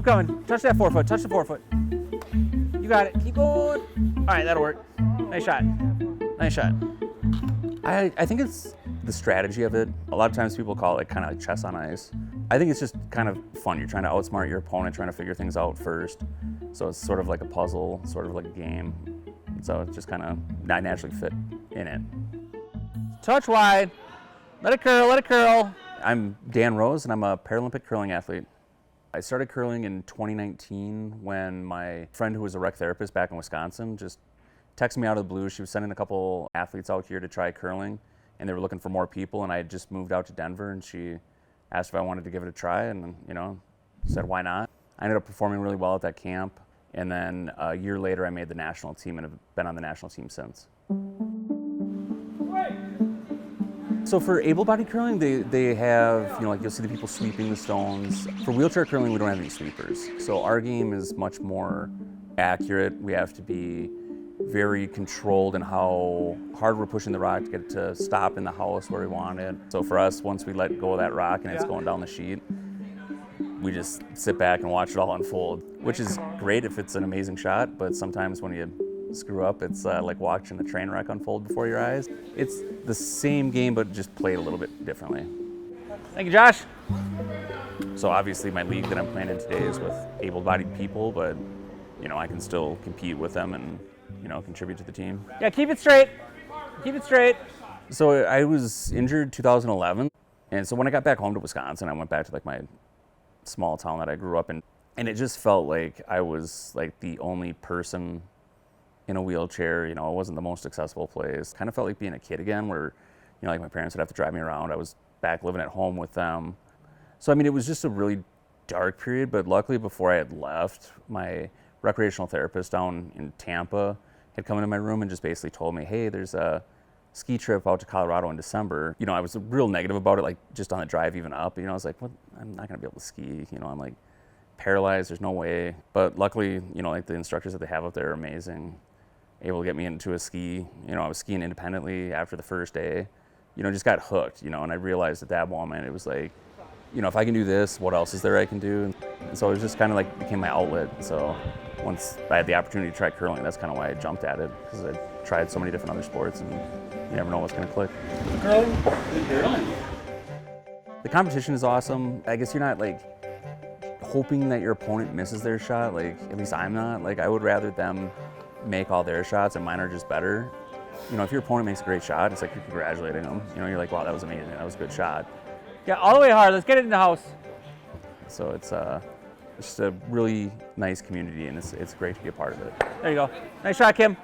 Keep coming. Touch that forefoot. Touch the forefoot. You got it. Keep going. All right, that'll work. Nice shot. Nice shot. I think it's the strategy of it. A lot of times people call it like kind of like chess on ice. I think it's just kind of fun. You're trying to outsmart your opponent, trying to figure things out first. So it's sort of like a puzzle, sort of like a game. So it's just kind of not naturally fit in it. Touch wide. Let it curl, let it curl. I'm Dan Rose, and I'm a Paralympic curling athlete. I started curling in 2019 when my friend who was a rec therapist back in Wisconsin just texted me out of the blue. She was sending a couple athletes out here to try curling, and they were looking for more people, and I had just moved out to Denver, and she asked if I wanted to give it a try, and said why not. I ended up performing really well at that camp, and then a year later I made the national team and have been on the national team since. So for able-bodied curling, they have, you'll see the people sweeping the stones. For wheelchair curling, we don't have any sweepers. So our game is much more accurate. We have to be very controlled in how hard we're pushing the rock to get it to stop in the house where we want it. So for us, once we let go of that rock and it's going down the sheet, we just sit back and watch it all unfold, which is great if it's an amazing shot, but sometimes when you screw up, it's like watching the train wreck unfold before your eyes. It's the same game, but just played a little bit differently. Thank you, Josh. So obviously my league that I'm playing in today is with able-bodied people, but I can still compete with them and contribute to the team. Yeah, keep it straight. Keep it straight. So I was injured 2011, and so when I got back home to Wisconsin, I went back to like my small town that I grew up in, and it just felt like I was like the only person in a wheelchair. It wasn't the most accessible place. Kind of felt like being a kid again, where like my parents would have to drive me around. I was back living at home with them. So it was just a really dark period, but luckily before I had left, my recreational therapist down in Tampa had come into my room and just basically told me, hey, there's a ski trip out to Colorado in December. I was real negative about it, like just on the drive even up. I was like, what? I'm not gonna be able to ski. I'm like paralyzed, there's no way. But luckily, like the instructors that they have up there are amazing, able to get me into a ski. I was skiing independently after the first day, just got hooked, and I realized at that moment, it was like, if I can do this, what else is there I can do? And so it was just kind of like became my outlet. So once I had the opportunity to try curling, that's kind of why I jumped at it, because I tried so many different other sports and you never know what's going to click. Curling. The competition is awesome. I guess you're not like hoping that your opponent misses their shot. Like, at least I'm not. Like, I would rather them make all their shots and mine are just better. If your opponent makes a great shot, it's like you're congratulating them. You're like, wow, that was amazing. That was a good shot. Yeah, all the way hard. Let's get it in the house. So it's just a really nice community, and it's great to be a part of it. There you go. Nice shot, Kim.